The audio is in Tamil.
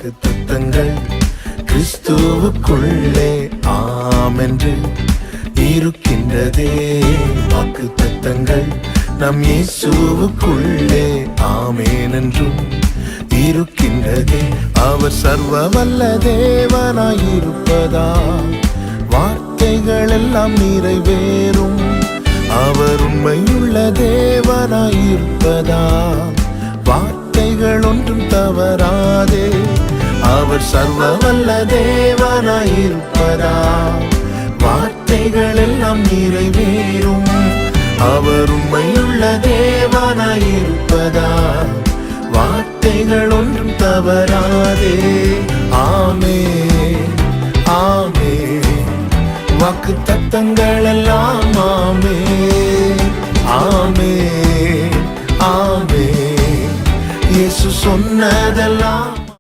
வாக்குத்தத்தங்கள் கிறிஸ்துவுக்குள்ளே ஆமென்று இருக்கின்றதே. வாக்குத்தத்தங்கள் நம் இயேசுவுக்குள்ளே ஆமென் என்றும் இருக்கின்றதே. அவர் சர்வ வல்ல தேவனாயிருப்பதா வார்த்தைகள் எல்லாம் நிறைவேறும். அவர் உண்மையுள்ள தேவனாயிருப்பதா வார்த்தைகள் ஒன்றும் தவறாதே. அவர் சர்வ வல்ல தேவனாயிருப்பதா வார்த்தைகள் எல்லாம் நிறைவேறும். அவர் உண்மையுள்ள தேவனாயிருப்பதா வார்த்தைகள் ஒன்றும் தவறாதே. ஆமென் ஆமென் வாக்குத்தத்தங்கள் எல்லாம் ஆமென் ஆமென் ஆமென். இயேசு சொன்னதெல்லாம்